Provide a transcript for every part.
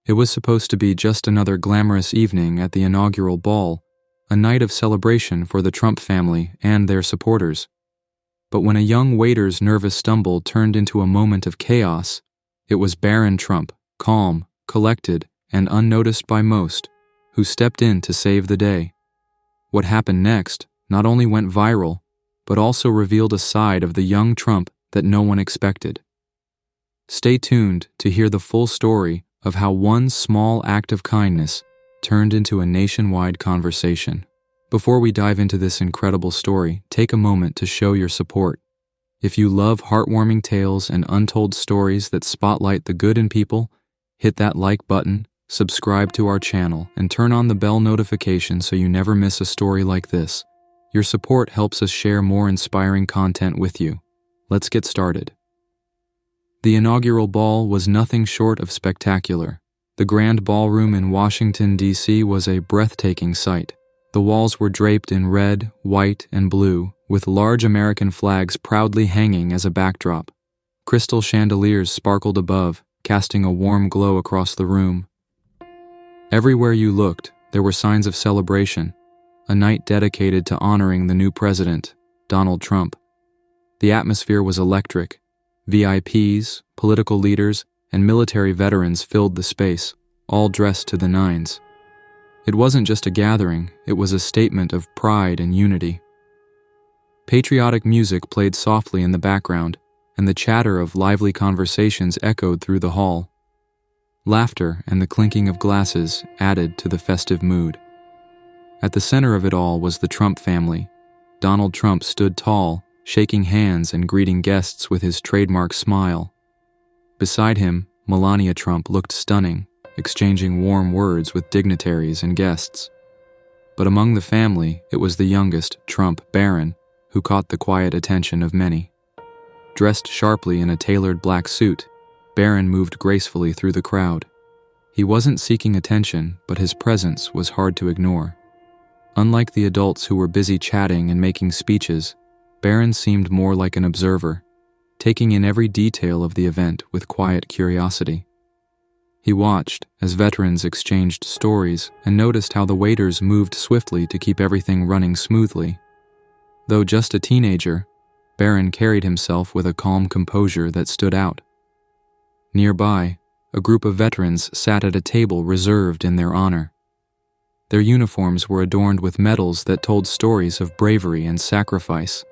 It was supposed to be just another glamorous evening at the inaugural ball, a night of celebration for the Trump family and their supporters. But when a young waiter's nervous stumble turned into a moment of chaos, it was Barron Trump, calm, collected, and unnoticed by most, who stepped in to save the day. What happened next not only went viral, but also revealed a side of the young Trump that no one expected. Stay tuned to hear the full story of how one small act of kindness turned into a nationwide conversation. Before we dive into this incredible story, take a moment to show your support. If you love heartwarming tales and untold stories that spotlight the good in people, hit that like button, subscribe to our channel, and turn on the bell notification so you never miss a story like this. Your support helps us share more inspiring content with you. Let's get started. The inaugural ball was nothing short of spectacular. The Grand Ballroom in Washington, D.C. was a breathtaking sight. The walls were draped in red, white, and blue, with large American flags proudly hanging as a backdrop. Crystal chandeliers sparkled above, casting a warm glow across the room. Everywhere you looked, there were signs of celebration, a night dedicated to honoring the new president, Donald Trump. The atmosphere was electric. VIPs, political leaders, and military veterans filled the space, all dressed to the nines. It wasn't just a gathering, it was a statement of pride and unity. Patriotic music played softly in the background, and the chatter of lively conversations echoed through the hall. Laughter and the clinking of glasses added to the festive mood. At the center of it all was the Trump family. Donald Trump stood tall, shaking hands and greeting guests with his trademark smile. Beside him, Melania Trump looked stunning, exchanging warm words with dignitaries and guests. But among the family, it was the youngest, Trump, Barron, who caught the quiet attention of many. Dressed sharply in a tailored black suit, Barron moved gracefully through the crowd. He wasn't seeking attention, but his presence was hard to ignore. Unlike the adults who were busy chatting and making speeches, Barron seemed more like an observer, taking in every detail of the event with quiet curiosity. He watched as veterans exchanged stories and noticed how the waiters moved swiftly to keep everything running smoothly. Though just a teenager, Barron carried himself with a calm composure that stood out. Nearby, a group of veterans sat at a table reserved in their honor. Their uniforms were adorned with medals that told stories of bravery and sacrifice.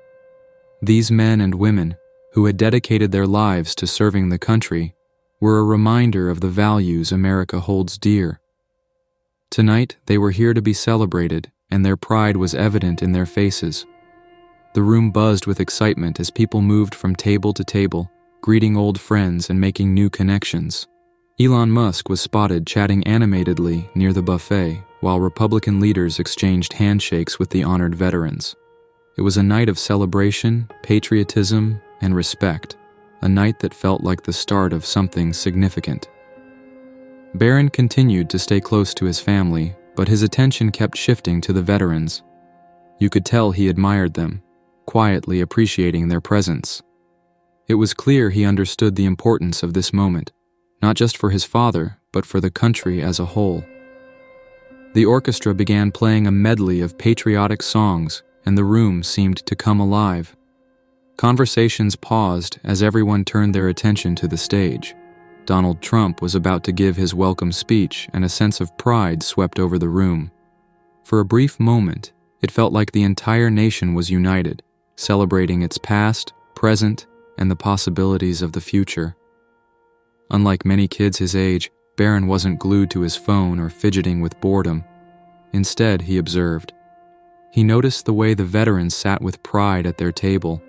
These men and women, who had dedicated their lives to serving the country, were a reminder of the values America holds dear. Tonight, they were here to be celebrated, and their pride was evident in their faces. The room buzzed with excitement as people moved from table to table, greeting old friends and making new connections. Elon Musk was spotted chatting animatedly near the buffet, while Republican leaders exchanged handshakes with the honored veterans. It was a night of celebration, patriotism, and respect, a night that felt like the start of something significant. Barron continued to stay close to his family, but his attention kept shifting to the veterans. You could tell he admired them, quietly appreciating their presence. It was clear he understood the importance of this moment, not just for his father, but for the country as a whole. The orchestra began playing a medley of patriotic songs, and the room seemed to come alive. Conversations paused as everyone turned their attention to the stage. Donald Trump was about to give his welcome speech, and a sense of pride swept over the room. For a brief moment, it felt like the entire nation was united, celebrating its past, present, and the possibilities of the future. Unlike many kids his age, Barron wasn't glued to his phone or fidgeting with boredom. Instead, he observed. He noticed the way the veterans sat with pride at their table,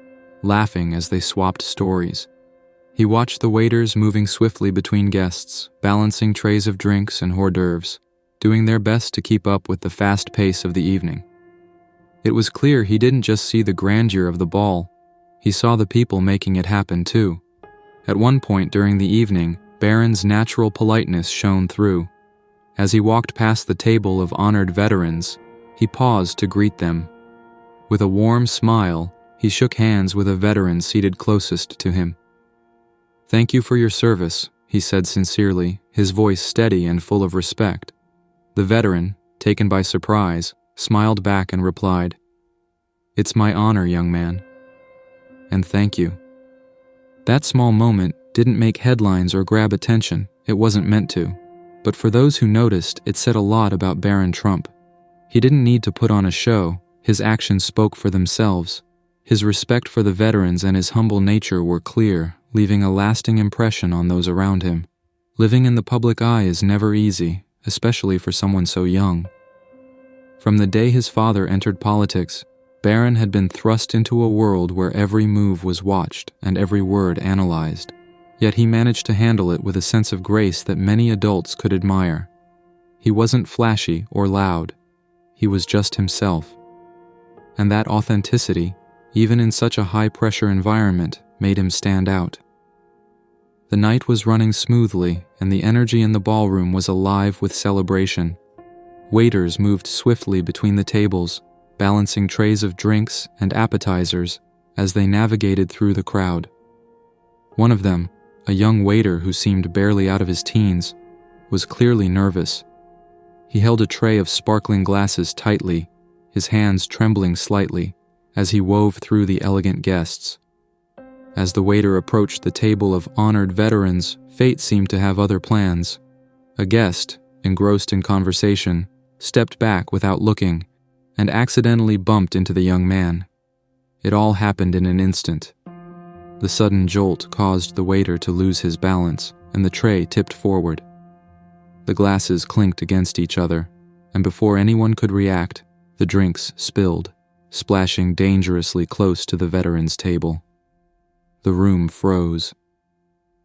laughing as they swapped stories. He watched the waiters moving swiftly between guests, balancing trays of drinks and hors d'oeuvres, doing their best to keep up with the fast pace of the evening. It was clear he didn't just see the grandeur of the ball, he saw the people making it happen too. At one point during the evening, Barron's natural politeness shone through. As he walked past the table of honored veterans, he paused to greet them. With a warm smile, he shook hands with a veteran seated closest to him. "Thank you for your service," he said sincerely, his voice steady and full of respect. The veteran, taken by surprise, smiled back and replied, "It's my honor, young man. And thank you." That small moment didn't make headlines or grab attention. It wasn't meant to. But for those who noticed, it said a lot about Barron Trump. He didn't need to put on a show. His actions spoke for themselves. His respect for the veterans and his humble nature were clear, leaving a lasting impression on those around him. Living in the public eye is never easy, especially for someone so young. From the day his father entered politics, Barron had been thrust into a world where every move was watched and every word analyzed. Yet he managed to handle it with a sense of grace that many adults could admire. He wasn't flashy or loud. He was just himself. And that authenticity, even in such a high-pressure environment, made him stand out. The night was running smoothly, and the energy in the ballroom was alive with celebration. Waiters moved swiftly between the tables, balancing trays of drinks and appetizers as they navigated through the crowd. One of them, a young waiter who seemed barely out of his teens, was clearly nervous. He held a tray of sparkling glasses tightly, his hands trembling slightly as he wove through the elegant guests. As the waiter approached the table of honored veterans, fate seemed to have other plans. A guest, engrossed in conversation, stepped back without looking and accidentally bumped into the young man. It all happened in an instant. The sudden jolt caused the waiter to lose his balance, and the tray tipped forward. The glasses clinked against each other, and before anyone could react, the drinks spilled, splashing dangerously close to the veteran's table. The room froze.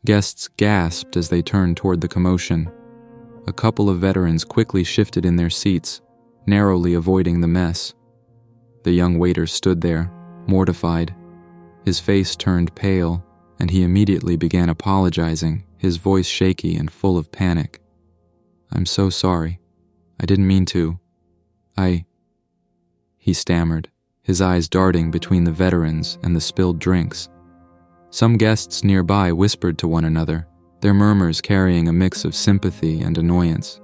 Guests gasped as they turned toward the commotion. A couple of veterans quickly shifted in their seats, narrowly avoiding the mess. The young waiter stood there, mortified. His face turned pale, and he immediately began apologizing, his voice shaky and full of panic. "I'm so sorry. I didn't mean to. He stammered, his eyes darting between the veterans and the spilled drinks. Some guests nearby whispered to one another, their murmurs carrying a mix of sympathy and annoyance.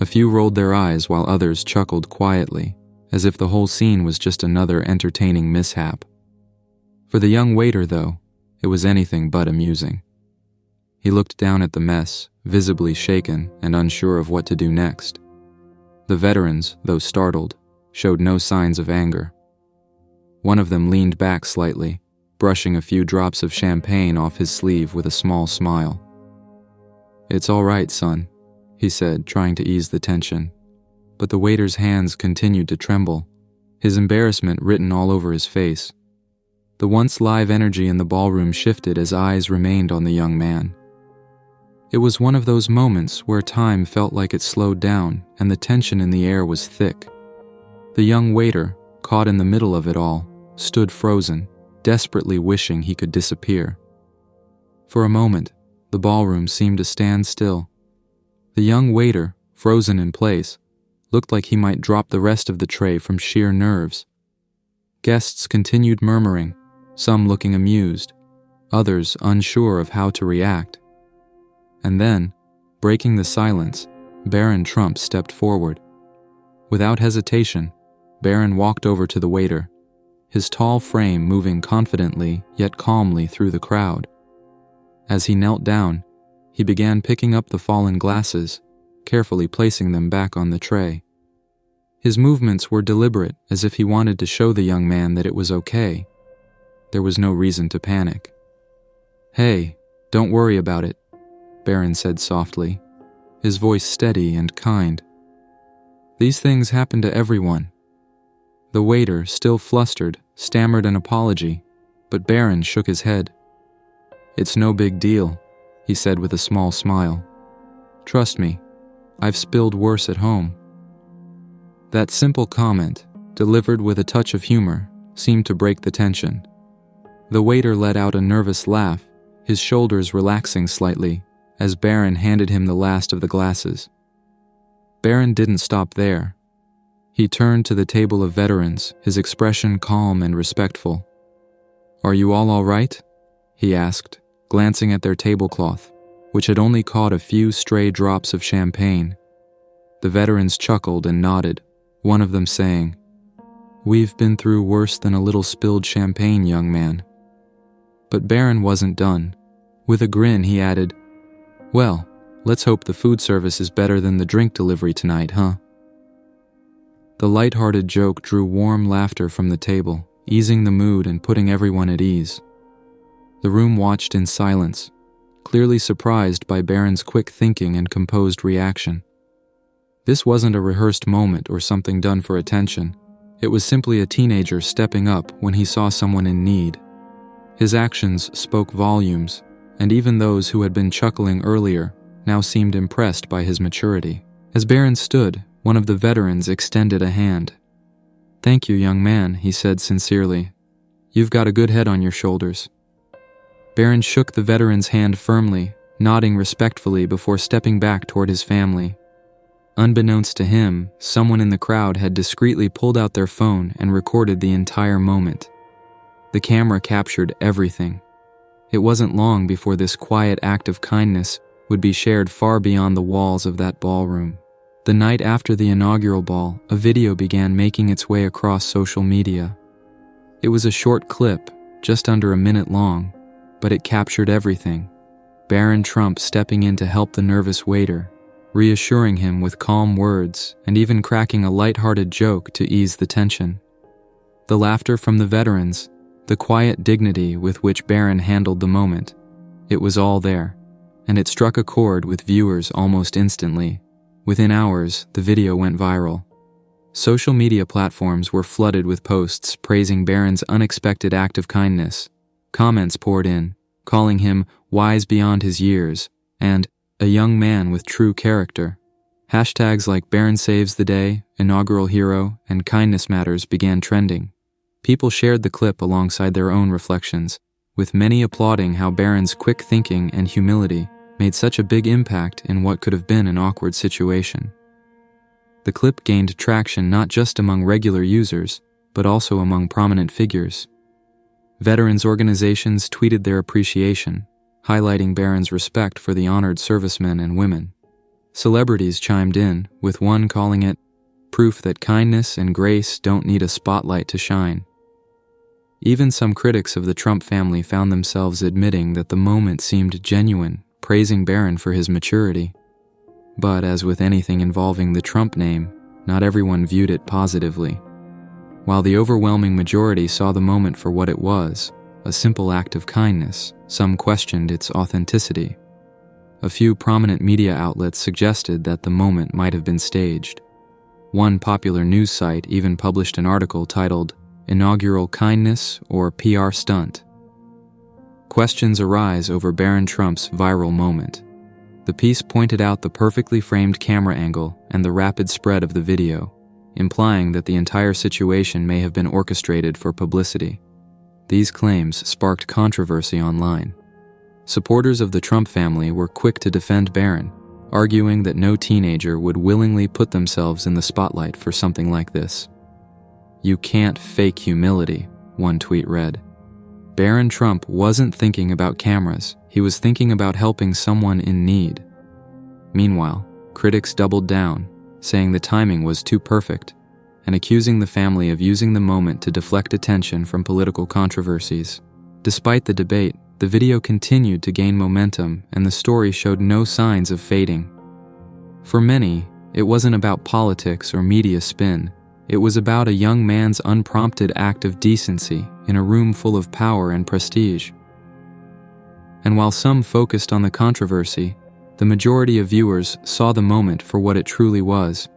A few rolled their eyes while others chuckled quietly, as if the whole scene was just another entertaining mishap. For the young waiter, though, it was anything but amusing. He looked down at the mess, visibly shaken and unsure of what to do next. The veterans, though startled, showed no signs of anger. One of them leaned back slightly, brushing a few drops of champagne off his sleeve with a small smile. "It's all right, son," he said, trying to ease the tension. But the waiter's hands continued to tremble, his embarrassment written all over his face. The once live energy in the ballroom shifted as eyes remained on the young man. It was one of those moments where time felt like it slowed down and the tension in the air was thick. The young waiter, caught in the middle of it all, stood frozen, desperately wishing he could disappear. For a moment, the ballroom seemed to stand still. The young waiter, frozen in place, looked like he might drop the rest of the tray from sheer nerves. Guests continued murmuring, some looking amused, others unsure of how to react. And then, breaking the silence, Barron Trump stepped forward. Without hesitation, Barron walked over to the waiter, his tall frame moving confidently yet calmly through the crowd. As he knelt down, he began picking up the fallen glasses, carefully placing them back on the tray. His movements were deliberate, as if he wanted to show the young man that it was okay. There was no reason to panic. "Hey, don't worry about it," Barron said softly, his voice steady and kind. "These things happen to everyone." The waiter, still flustered, stammered an apology, but Barron shook his head. "It's no big deal," he said with a small smile. "Trust me, I've spilled worse at home." That simple comment, delivered with a touch of humor, seemed to break the tension. The waiter let out a nervous laugh, his shoulders relaxing slightly, as Barron handed him the last of the glasses. Barron didn't stop there. He turned to the table of veterans, his expression calm and respectful. "Are you all right?" he asked, glancing at their tablecloth, which had only caught a few stray drops of champagne. The veterans chuckled and nodded, one of them saying, "We've been through worse than a little spilled champagne, young man." But Barron wasn't done. With a grin, he added, "Well, let's hope the food service is better than the drink delivery tonight, huh?" The light-hearted joke drew warm laughter from the table, easing the mood and putting everyone at ease. The room watched in silence, clearly surprised by Barron's quick thinking and composed reaction. This wasn't a rehearsed moment or something done for attention. It was simply a teenager stepping up when he saw someone in need. His actions spoke volumes, and even those who had been chuckling earlier now seemed impressed by his maturity. As Barron stood, one of the veterans extended a hand. "Thank you, young man," he said sincerely. "You've got a good head on your shoulders." Barron shook the veteran's hand firmly, nodding respectfully before stepping back toward his family. Unbeknownst to him, someone in the crowd had discreetly pulled out their phone and recorded the entire moment. The camera captured everything. It wasn't long before this quiet act of kindness would be shared far beyond the walls of that ballroom. The night after the inaugural ball, a video began making its way across social media. It was a short clip, just under a minute long, but it captured everything. Barron Trump stepping in to help the nervous waiter, reassuring him with calm words and even cracking a light-hearted joke to ease the tension. The laughter from the veterans, the quiet dignity with which Barron handled the moment, it was all there, and it struck a chord with viewers almost instantly. Within hours, the video went viral. Social media platforms were flooded with posts praising Barron's unexpected act of kindness. Comments poured in, calling him wise beyond his years and a young man with true character. Hashtags like Barron Saves the Day, Inaugural Hero, and Kindness Matters began trending. People shared the clip alongside their own reflections, with many applauding how Barron's quick thinking and humility made such a big impact in what could have been an awkward situation. The clip gained traction not just among regular users, but also among prominent figures. Veterans organizations tweeted their appreciation, highlighting Barron's respect for the honored servicemen and women. Celebrities chimed in, with one calling it proof that kindness and grace don't need a spotlight to shine. Even some critics of the Trump family found themselves admitting that the moment seemed genuine, praising Barron for his maturity. But as with anything involving the Trump name, not everyone viewed it positively. While the overwhelming majority saw the moment for what it was, a simple act of kindness, some questioned its authenticity. A few prominent media outlets suggested that the moment might have been staged. One popular news site even published an article titled "Inaugural Kindness or PR Stunt?" Questions arise over Barron Trump's viral moment. The piece pointed out the perfectly framed camera angle and the rapid spread of the video, implying that the entire situation may have been orchestrated for publicity. These claims sparked controversy online. Supporters of the Trump family were quick to defend Barron, arguing that no teenager would willingly put themselves in the spotlight for something like this. "You can't fake humility," one tweet read. Barron Trump wasn't thinking about cameras, he was thinking about helping someone in need. Meanwhile, critics doubled down, saying the timing was too perfect, and accusing the family of using the moment to deflect attention from political controversies. Despite the debate, the video continued to gain momentum and the story showed no signs of fading. For many, it wasn't about politics or media spin. It was about a young man's unprompted act of decency in a room full of power and prestige. And while some focused on the controversy, the majority of viewers saw the moment for what it truly was.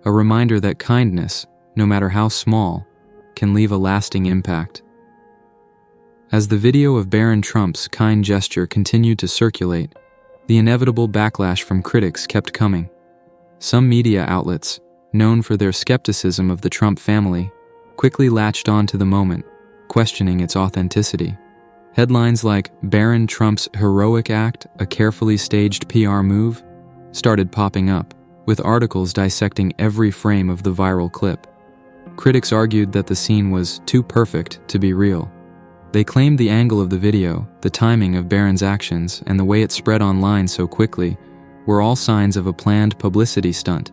A reminder that kindness, no matter how small, can leave a lasting impact. As the video of Barron Trump's kind gesture continued to circulate, the inevitable backlash from critics kept coming. Some media outlets, known for their skepticism of the Trump family, quickly latched on to the moment, questioning its authenticity. Headlines like "Barron Trump's heroic act, a carefully staged PR move," started popping up, with articles dissecting every frame of the viral clip. Critics argued that the scene was too perfect to be real, They claimed the angle of the video, the timing of Barron's actions, and the way it spread online so quickly were all signs of a planned publicity stunt.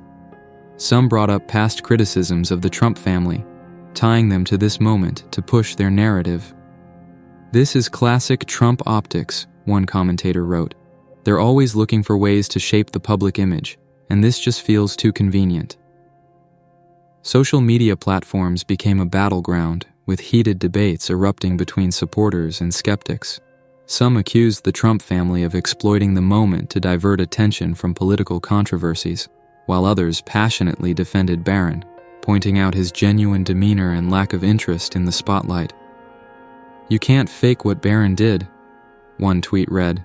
Some brought up past criticisms of the Trump family, tying them to this moment to push their narrative. "This is classic Trump optics," one commentator wrote. "They're always looking for ways to shape the public image, and this just feels too convenient." Social media platforms became a battleground, with heated debates erupting between supporters and skeptics. Some accused the Trump family of exploiting the moment to divert attention from political controversies, while others passionately defended Barron, pointing out his genuine demeanor and lack of interest in the spotlight. "You can't fake what Barron did," one tweet read.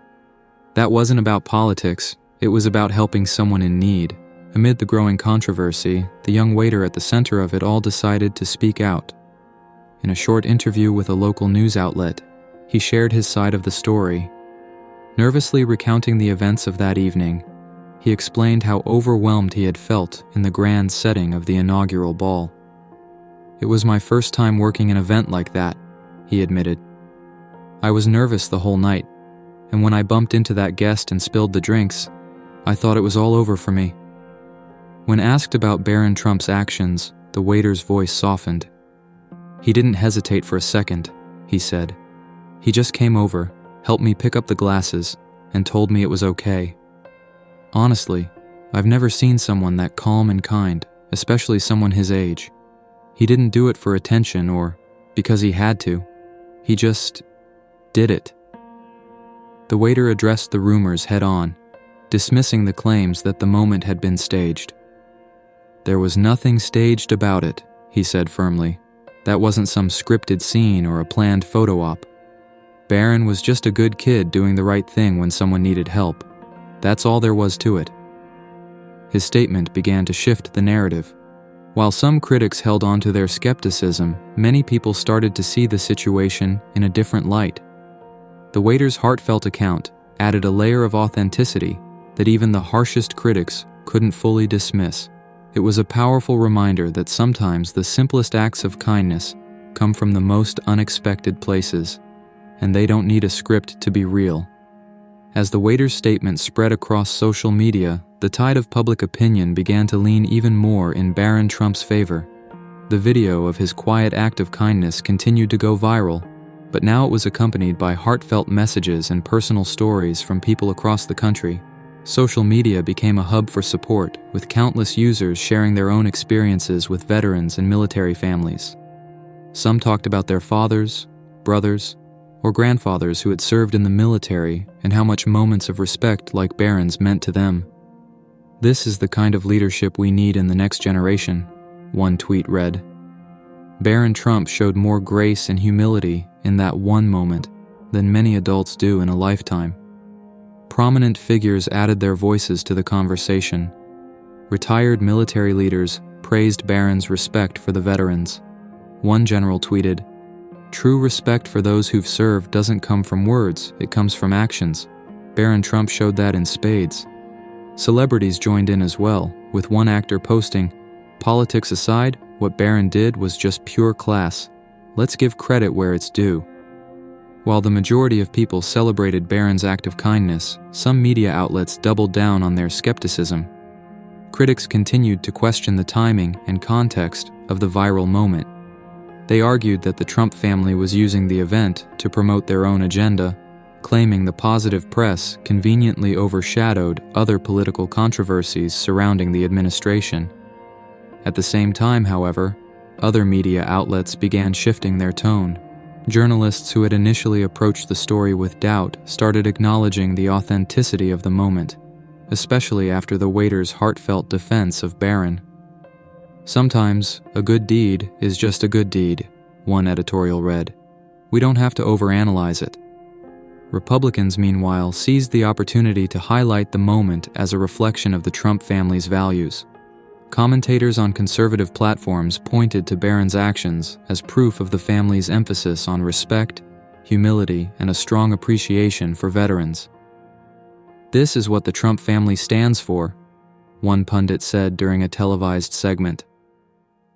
"That wasn't about politics, it was about helping someone in need." Amid the growing controversy, the young waiter at the center of it all decided to speak out. In a short interview with a local news outlet, he shared his side of the story. Nervously recounting the events of that evening, he explained how overwhelmed he had felt in the grand setting of the inaugural ball. "It was my first time working an event like that," he admitted. "I was nervous the whole night, and when I bumped into that guest and spilled the drinks, I thought it was all over for me." When asked about Barron Trump's actions, the waiter's voice softened. "He didn't hesitate for a second," he said. "He just came over, helped me pick up the glasses, and told me it was okay. Honestly, I've never seen someone that calm and kind, especially someone his age. He didn't do it for attention or because he had to. He just did it." The waiter addressed the rumors head-on, dismissing the claims that the moment had been staged. "There was nothing staged about it," he said firmly. "That wasn't some scripted scene or a planned photo op. Barron was just a good kid doing the right thing when someone needed help. That's all there was to it." His statement began to shift the narrative. While some critics held on to their skepticism, many people started to see the situation in a different light. The waiter's heartfelt account added a layer of authenticity that even the harshest critics couldn't fully dismiss. It was a powerful reminder that sometimes the simplest acts of kindness come from the most unexpected places, and they don't need a script to be real. As the waiter's statement spread across social media, the tide of public opinion began to lean even more in Barron Trump's favor. The video of his quiet act of kindness continued to go viral, but now it was accompanied by heartfelt messages and personal stories from people across the country. Social media became a hub for support, with countless users sharing their own experiences with veterans and military families. Some talked about their fathers, brothers, or grandfathers who had served in the military and how much moments of respect like Barron's meant to them. "This is the kind of leadership we need in the next generation," one tweet read. Barron Trump showed more grace and humility in that one moment than many adults do in a lifetime. Prominent figures added their voices to the conversation. Retired military leaders praised Barron's respect for the veterans. One general tweeted, "True respect for those who've served doesn't come from words, it comes from actions. Barron Trump showed that in spades." Celebrities joined in as well, with one actor posting, "Politics aside, what Barron did was just pure class. Let's give credit where it's due." While the majority of people celebrated Barron's act of kindness, some media outlets doubled down on their skepticism. Critics continued to question the timing and context of the viral moment. They argued that the Trump family was using the event to promote their own agenda, claiming the positive press conveniently overshadowed other political controversies surrounding the administration. At the same time, however, other media outlets began shifting their tone. Journalists who had initially approached the story with doubt started acknowledging the authenticity of the moment, especially after the waiter's heartfelt defense of Barron. "Sometimes, a good deed is just a good deed," one editorial read. "We don't have to overanalyze it." Republicans, meanwhile, seized the opportunity to highlight the moment as a reflection of the Trump family's values. Commentators on conservative platforms pointed to Barron's actions as proof of the family's emphasis on respect, humility, and a strong appreciation for veterans. "This is what the Trump family stands for," one pundit said during a televised segment.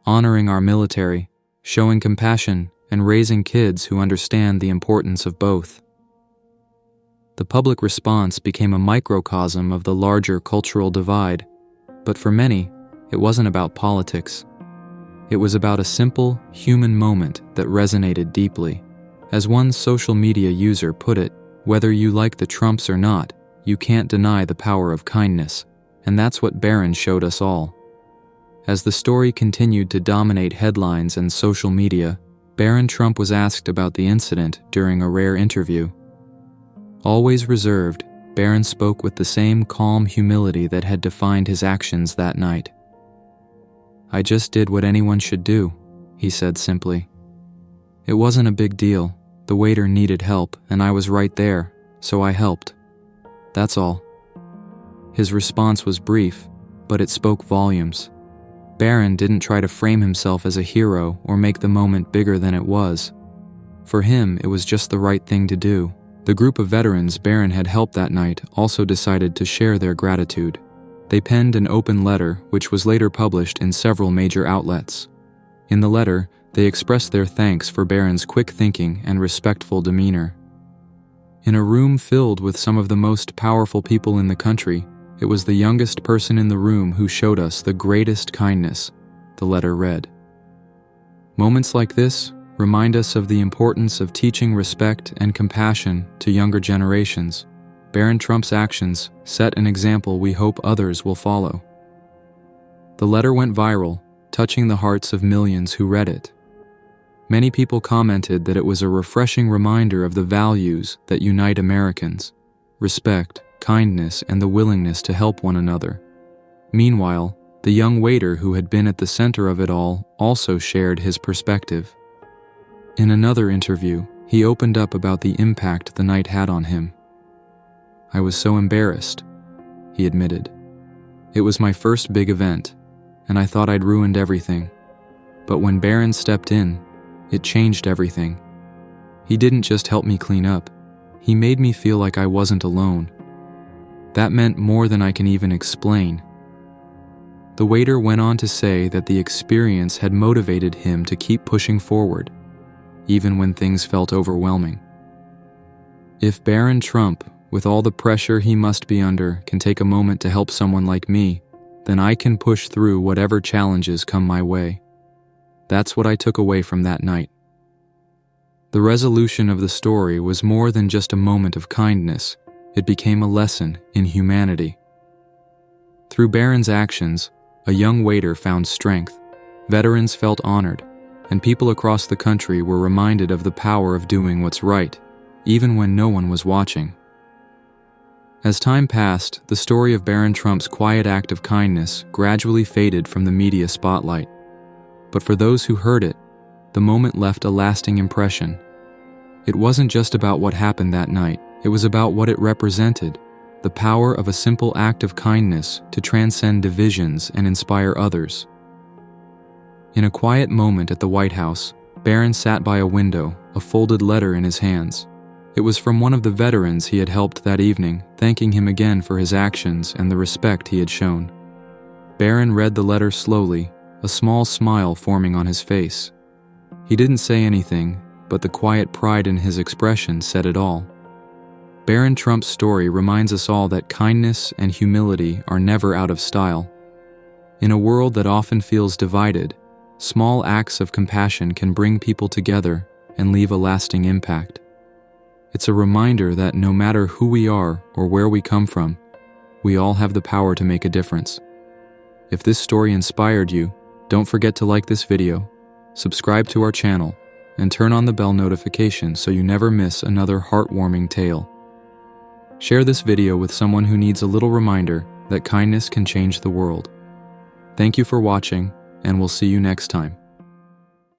"Honoring our military, showing compassion, and raising kids who understand the importance of both. The public response became a microcosm of the larger cultural divide, but for many, it wasn't about politics. It was about a simple, human moment that resonated deeply. As one social media user put it, whether you like the Trumps or not, you can't deny the power of kindness, and that's what Barron showed us all. As the story continued to dominate headlines and social media, Barron Trump was asked about the incident during a rare interview. Always reserved, Barron spoke with the same calm humility that had defined his actions that night. "I just did what anyone should do," he said simply. "It wasn't a big deal. The waiter needed help, and I was right there, so I helped. That's all." His response was brief, but it spoke volumes. Barron didn't try to frame himself as a hero or make the moment bigger than it was. For him, it was just the right thing to do. The group of veterans Barron had helped that night also decided to share their gratitude. They penned an open letter, which was later published in several major outlets. In the letter, they expressed their thanks for Barron's quick thinking and respectful demeanor. In a room filled with some of the most powerful people in the country, it was the youngest person in the room who showed us the greatest kindness, the letter read. Moments like this remind us of the importance of teaching respect and compassion to younger generations. Barron Trump's actions set an example we hope others will follow. The letter went viral, touching the hearts of millions who read it. Many people commented that it was a refreshing reminder of the values that unite Americans: respect, kindness, and the willingness to help one another. Meanwhile, the young waiter who had been at the center of it all also shared his perspective. In another interview, he opened up about the impact the night had on him. "I was so embarrassed," he admitted. "It was my first big event, and I thought I'd ruined everything. But when Barron stepped in, it changed everything. He didn't just help me clean up, he made me feel like I wasn't alone. That meant more than I can even explain." The waiter went on to say that the experience had motivated him to keep pushing forward, even when things felt overwhelming. If Barron Trump, with all the pressure he must be under, can take a moment to help someone like me, then I can push through whatever challenges come my way. That's what I took away from that night. The resolution of the story was more than just a moment of kindness. It became a lesson in humanity. Through Barron's actions, a young waiter found strength, veterans felt honored, and people across the country were reminded of the power of doing what's right, even when no one was watching. As time passed, the story of Barron Trump's quiet act of kindness gradually faded from the media spotlight. But for those who heard it, the moment left a lasting impression. It wasn't just about what happened that night, it was about what it represented: the power of a simple act of kindness to transcend divisions and inspire others. In a quiet moment at the White House, Barron sat by a window, a folded letter in his hands. It was from one of the veterans he had helped that evening, thanking him again for his actions and the respect he had shown. Barron read the letter slowly, a small smile forming on his face. He didn't say anything, but the quiet pride in his expression said it all. Barron Trump's story reminds us all that kindness and humility are never out of style. In a world that often feels divided, small acts of compassion can bring people together and leave a lasting impact. It's a reminder that no matter who we are or where we come from, we all have the power to make a difference. If this story inspired you, don't forget to like this video, subscribe to our channel, and turn on the bell notification so you never miss another heartwarming tale. Share this video with someone who needs a little reminder that kindness can change the world. Thank you for watching, and we'll see you next time.